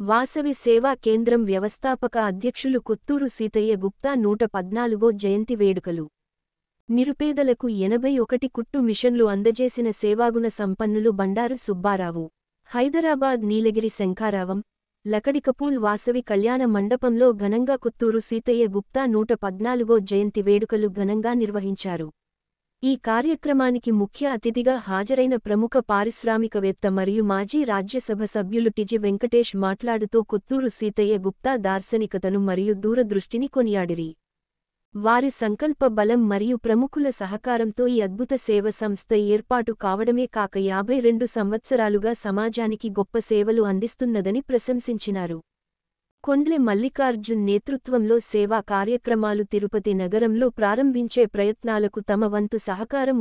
వాసవి సేవా కేంద్రం వ్యవస్థాపక అధ్యక్షులు కొత్తూరు సీతయ్య గుప్తా 114వ జయంతి వేడుకలు. నిరుపేదలకు 81 కుట్టు మిషన్లు అందజేసిన సేవాగుణ సంపన్నులు బండారు సుబ్బారావు. హైదరాబాద్ నీలగిరి శంఖారావం, లకడికపూల్ వాసవి కళ్యాణ మండపంలో ఘనంగా కొత్తూరు సీతయ్య గుప్తా 114వ జయంతి వేడుకలు ఘనంగా నిర్వహించారు. ఈ కార్యక్రమానికి ముఖ్య అతిథిగా హాజరైన ప్రముఖ పారిశ్రామికవేత్త మరియు మాజీ రాజ్యసభ సభ్యులు టిజి వెంకటేష్ మాట్లాడుతూ కొత్తూరు సీతయ్య గుప్తా దార్శనికతను మరియు దూరదృష్టిని కొనియాడిరి. వారి సంకల్ప బలం మరియు ప్రముఖుల సహకారంతో ఈ అద్భుత సేవ సంస్థ ఏర్పాటు కావడమే కాక 52 సంవత్సరాలుగా సమాజానికి గొప్ప సేవలు అందిస్తున్నదని ప్రశంసించినారు. కొండ్లె మల్లికార్జున్ నేతృత్వంలో సేవా కార్యక్రమాలు తిరుపతి నగరంలో ప్రారంభించే ప్రయత్నాలకు తమ వంతు సహకారం